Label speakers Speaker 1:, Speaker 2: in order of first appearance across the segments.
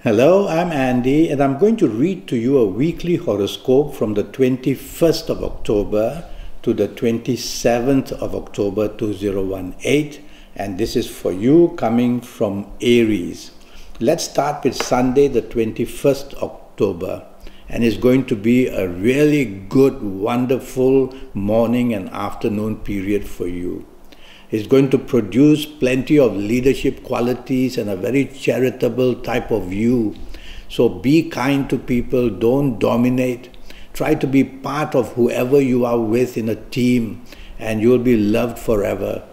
Speaker 1: Hello, I'm Andy, and I'm going to read to you a weekly horoscope from the 21st of October to the 27th of October 2018, and this is for you coming from Aries. Let's start with Sunday, the 21st October, and it's going to be a really good, wonderful morning and afternoon period for you. It's going to produce plenty of leadership qualities and a very charitable type of you. So be kind to people, don't dominate. Try to be part of whoever you are with in a team, and you'll be loved forever.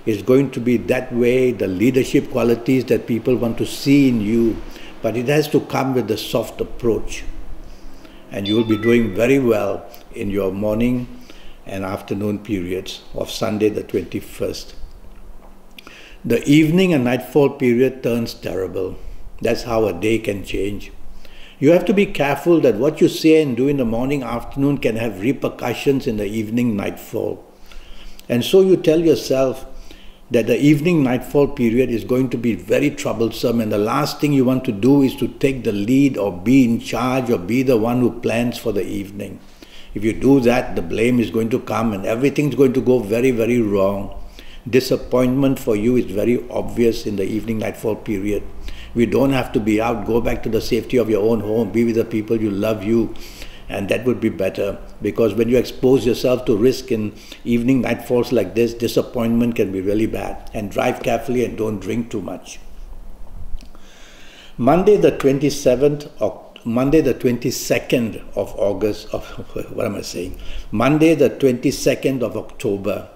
Speaker 1: It's going to be that way, the leadership qualities that people want to see in you, but it has to come with a soft approach. And you'll be doing very well in your morning and afternoon periods of Sunday the 21st. The evening and nightfall period turns terrible. That's how a day can change. You have to be careful that what you say and do in the morning, afternoon can have repercussions in the evening, nightfall. And so you tell yourself that the evening, nightfall period is going to be very troublesome, and the last thing you want to do is to take the lead or be in charge or be the one who plans for the evening. If you do that, the blame is going to come and everything's going to go very, very wrong. Disappointment for you is very obvious in the evening nightfall period. We don't have to be out, go back to the safety of your own home, be with the people you love you, and that would be better, because when you expose yourself to risk in evening nightfalls like this, disappointment can be really bad. And drive carefully and don't drink too much. Monday the 22nd of August, Monday the 22nd of October.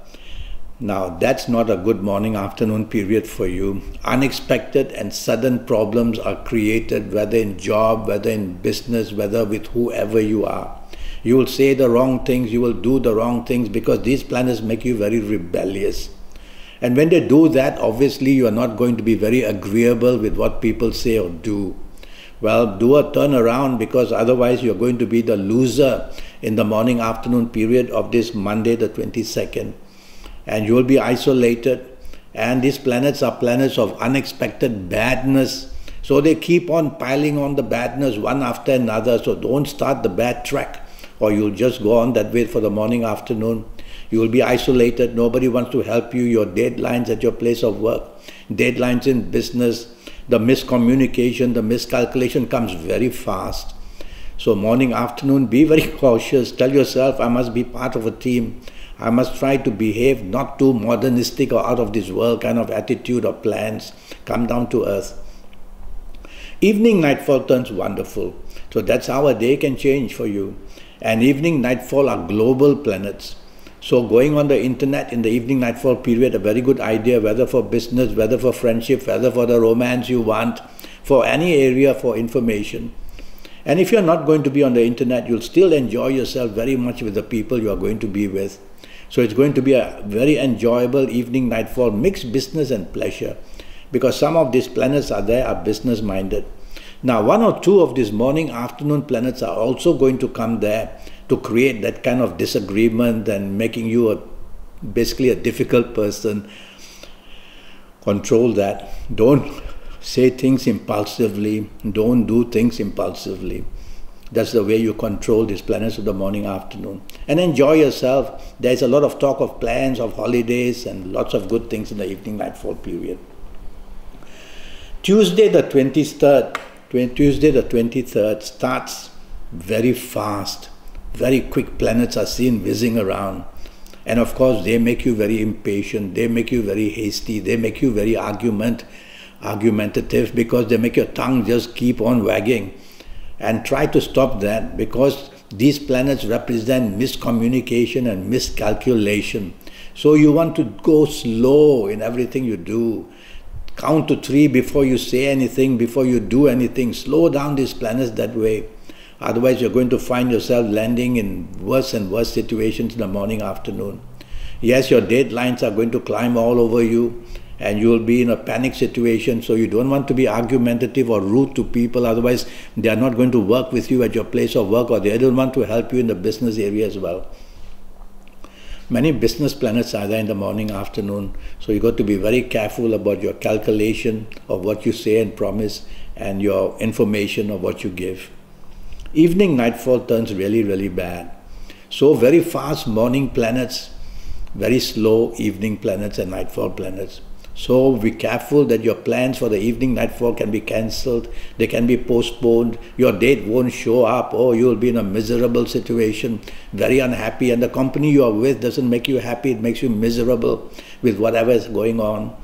Speaker 1: Now that's not a good morning afternoon period for you. Unexpected and sudden problems are created, whether in job, whether in business, whether with whoever you are. You will say the wrong things, you will do the wrong things, because these planets make you very rebellious. And when they do that, obviously you are not going to be very agreeable with what people say or do. Well, do a turnaround, because otherwise you're going to be the loser in the morning afternoon period of this Monday the 22nd. And you will be isolated, and these planets are planets of unexpected badness, so they keep on piling on the badness one after another. So don't start the bad track, or you'll just go on that way for the morning afternoon. You will be isolated, nobody wants to help you, your deadlines at your place of work, deadlines in business, the miscommunication, the miscalculation comes very fast. So morning, afternoon, be very cautious. Tell yourself, I must be part of a team. I must try to behave not too modernistic or out of this world kind of attitude or plans. Come down to earth. Evening nightfall turns wonderful. So that's how a day can change for you. And evening nightfall are global planets. So going on the internet in the evening nightfall period, a very good idea, whether for business, whether for friendship, whether for the romance you want, for any area for information. And if you're not going to be on the internet, you'll still enjoy yourself very much with the people you are going to be with. So it's going to be a very enjoyable evening nightfall, mixed business and pleasure, because some of these planets are there are business minded. Now one or two of these morning afternoon planets are also going to come there to create that kind of disagreement and making you basically a difficult person. Control that. Don't say things impulsively. Don't do things impulsively. That's the way you control these planets of the morning, afternoon. And enjoy yourself. There's a lot of talk of plans, of holidays, and lots of good things in the evening nightfall period. Tuesday the 23rd starts very fast. Very quick planets are seen whizzing around. And of course, they make you very impatient. They make you very hasty. They make you very argumentative, because they make your tongue just keep on wagging. And try to stop that, because these planets represent miscommunication and miscalculation. So you want to go slow in everything you do. Count to 3 before you say anything, before you do anything. Slow down these planets that way. Otherwise you're going to find yourself landing in worse and worse situations in the morning, afternoon. Yes, your deadlines are going to climb all over you, and you will be in a panic situation, so you don't want to be argumentative or rude to people, otherwise they are not going to work with you at your place of work, or they don't want to help you in the business area as well. Many business planets are there in the morning, afternoon. So you got to be very careful about your calculation of what you say and promise and your information of what you give. Evening nightfall turns really, really bad. So very fast morning planets, very slow evening planets and nightfall planets. So be careful that your plans for the evening nightfall can be cancelled, they can be postponed, your date won't show up, oh, you'll be in a miserable situation, very unhappy, and the company you are with doesn't make you happy, it makes you miserable with whatever is going on.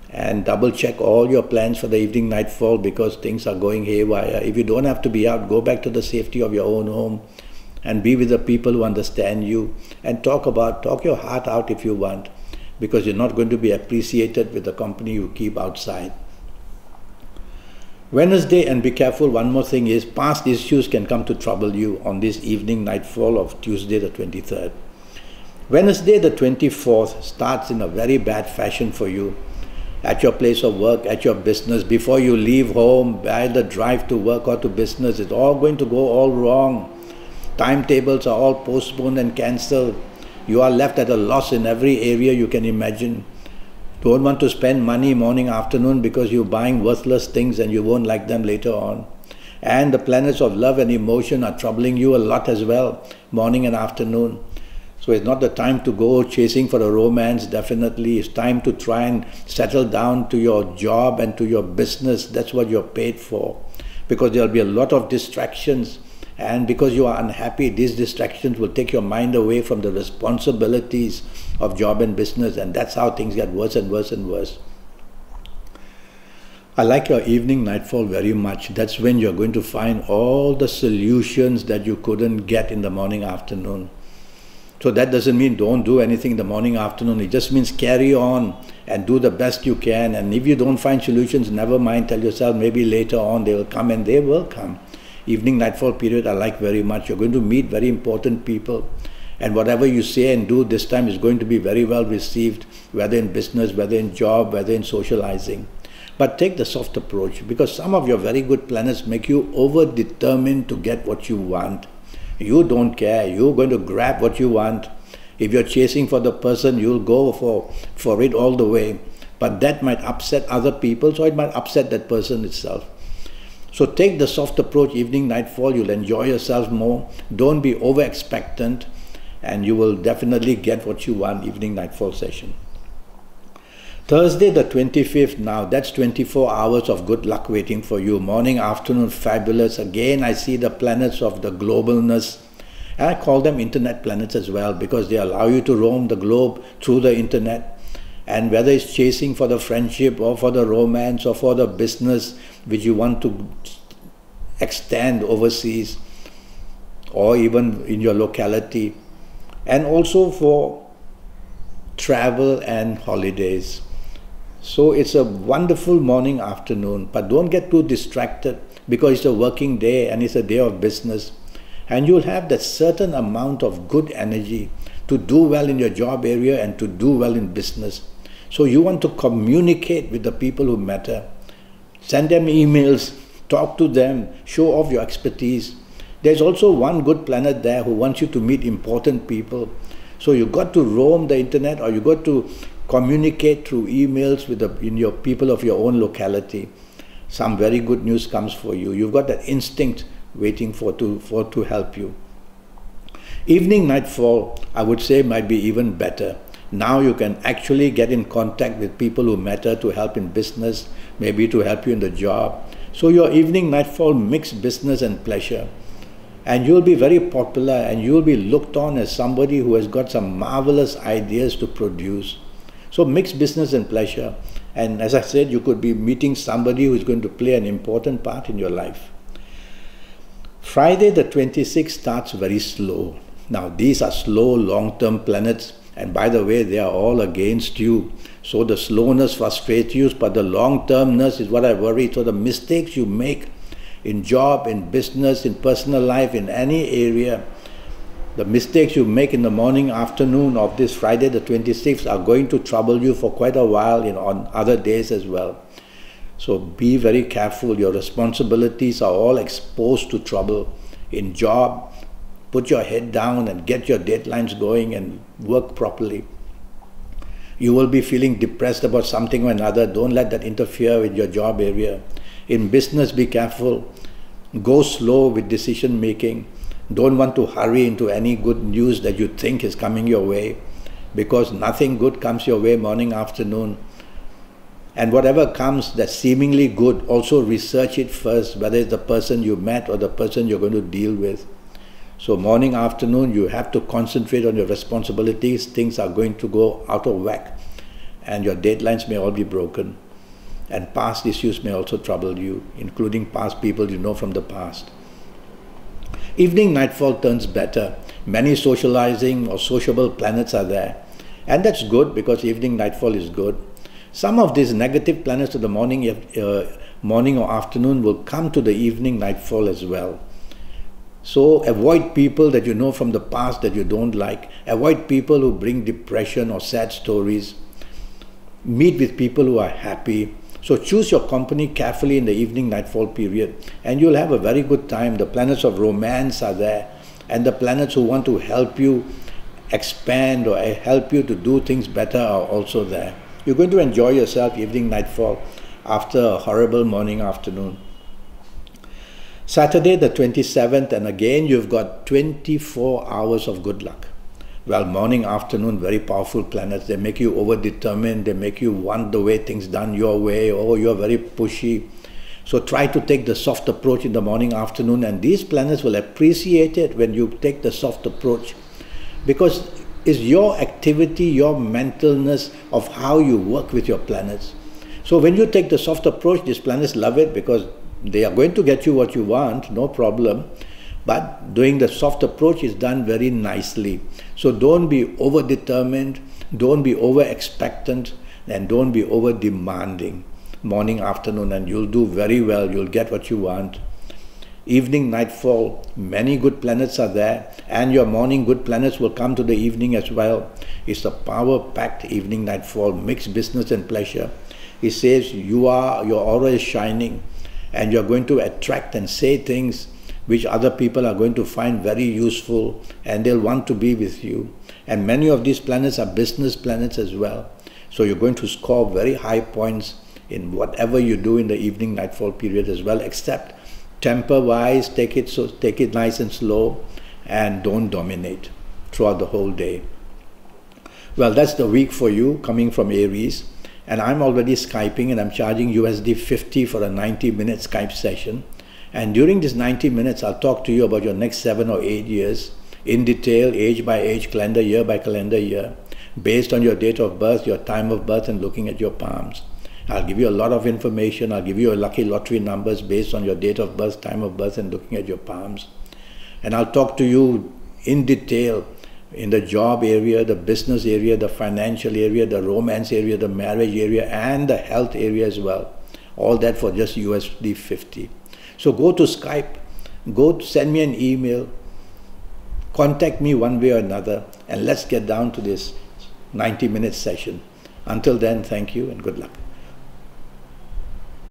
Speaker 1: And double check all your plans for the evening nightfall because things are going haywire. If you don't have to be out, go back to the safety of your own home and be with the people who understand you and talk your heart out if you want, because you're not going to be appreciated with the company you keep outside. Wednesday, and be careful, one more thing is past issues can come to trouble you on this evening nightfall of Tuesday the 23rd. Wednesday the 24th starts in a very bad fashion for you. At your place of work, at your business, before you leave home, by the drive to work or to business, it's all going to go all wrong. Timetables are all postponed and cancelled. You are left at a loss in every area you can imagine. Don't want to spend money morning, afternoon because you're buying worthless things and you won't like them later on. And the planets of love and emotion are troubling you a lot as well, morning and afternoon. So it's not the time to go chasing for a romance, definitely. It's time to try and settle down to your job and to your business. That's what you're paid for. Because there'll be a lot of distractions. And because you are unhappy, these distractions will take your mind away from the responsibilities of job and business. And that's how things get worse and worse and worse. I like your evening nightfall very much. That's when you're going to find all the solutions that you couldn't get in the morning, afternoon. So that doesn't mean don't do anything in the morning, afternoon. It just means carry on and do the best you can. And if you don't find solutions, never mind. Tell yourself maybe later on they will come, and they will come. Evening nightfall period I like very much. You're going to meet very important people. And whatever you say and do this time is going to be very well received, whether in business, whether in job, whether in socializing. But take the soft approach, because some of your very good planets make you over-determined to get what you want. You don't care. You're going to grab what you want. If you're chasing for the person, you'll go for it all the way. But that might upset other people, so it might upset that person itself. So take the soft approach, evening, nightfall. You'll enjoy yourself more. Don't be over-expectant, and you will definitely get what you want, evening, nightfall session. Thursday the 25th, now that's 24 hours of good luck waiting for you. Morning, afternoon, fabulous. Again, I see the planets of the globalness. And I call them internet planets as well, because they allow you to roam the globe through the internet. And whether it's chasing for the friendship or for the romance or for the business which you want to extend overseas or even in your locality, and also for travel and holidays. So it's a wonderful morning, afternoon, but don't get too distracted, because it's a working day and it's a day of business. And you'll have that certain amount of good energy to do well in your job area and to do well in business. So you want to communicate with the people who matter. Send them emails, talk to them, show off your expertise. There's also one good planet there who wants you to meet important people. So you got to roam the internet, or you got to communicate through emails with your people of your own locality. Some very good news comes for you. You've got that instinct waiting to help you. Evening nightfall, I would say, might be even better. Now you can actually get in contact with people who matter to help in business, maybe to help you in the job. So your evening nightfall mix business and pleasure. And you'll be very popular, and you'll be looked on as somebody who has got some marvelous ideas to produce. So mix business and pleasure. And as I said, you could be meeting somebody who is going to play an important part in your life. Friday the 26th starts very slow. Now these are slow long-term planets, and by the way, they are all against you. So the slowness frustrates you, but the long-termness is what I worry. So the mistakes you make in job, in business, in personal life, in any area, the mistakes you make in the morning, afternoon of this Friday the 26th are going to trouble you for quite a while on other days as well. So be very careful. Your responsibilities are all exposed to trouble in job, put your head down and get your deadlines going and work properly. You will be feeling depressed about something or another. Don't let that interfere with your job area. In business, be careful. Go slow with decision making. Don't want to hurry into any good news that you think is coming your way, because nothing good comes your way morning, afternoon. And whatever comes that's seemingly good, also research it first, whether it's the person you met or the person you're going to deal with. So morning, afternoon, you have to concentrate on your responsibilities. Things are going to go out of whack, and your deadlines may all be broken. And past issues may also trouble you, including past people you know from the past. Evening nightfall turns better. Many socializing or sociable planets are there. And that's good, because evening nightfall is good. Some of these negative planets of the morning or afternoon will come to the evening nightfall as well. So avoid people that you know from the past that you don't like. Avoid people who bring depression or sad stories. Meet with people who are happy. So choose your company carefully in the evening nightfall period, and you'll have a very good time. The planets of romance are there, and the planets who want to help you expand or help you to do things better are also there. You're going to enjoy yourself evening nightfall after a horrible morning afternoon. Saturday the 27th, and again you've got 24 hours of good luck. Well, morning, afternoon, very powerful planets. They make you over-determined. They make you want the way things done your way. Oh, you're very pushy. So try to take the soft approach in the morning, afternoon, and these planets will appreciate it when you take the soft approach, because it's your activity, your mentalness of how you work with your planets. So when you take the soft approach, these planets love it, because they are going to get you what you want, no problem. But doing the soft approach is done very nicely. So don't be over-determined, don't be over-expectant, and don't be over-demanding. Morning, afternoon, and you'll do very well. You'll get what you want. Evening, nightfall, many good planets are there, and your morning good planets will come to the evening as well. It's a power-packed evening, nightfall, mixed business and pleasure. It says your aura is shining, and you're going to attract and say things which other people are going to find very useful, and they'll want to be with you. And many of these planets are business planets as well. So you're going to score very high points in whatever you do in the evening nightfall period as well, except temper-wise, take it nice and slow, and don't dominate throughout the whole day. Well, that's the week for you coming from Aries. And I'm already Skyping, and I'm charging USD 50 for a 90-minute Skype session. And during this 90 minutes, I'll talk to you about your next 7 or 8 years in detail, age by age, calendar year by calendar year, based on your date of birth, your time of birth, and looking at your palms. I'll give you a lot of information. I'll give you a lucky lottery numbers based on your date of birth, time of birth, and looking at your palms. And I'll talk to you in detail in the job area, the business area, the financial area, the romance area, the marriage area, and the health area as well. All that for just USD 50. So go to Skype, send me an email, contact me one way or another, and let's get down to this 90-minute session. Until then, thank you and good luck.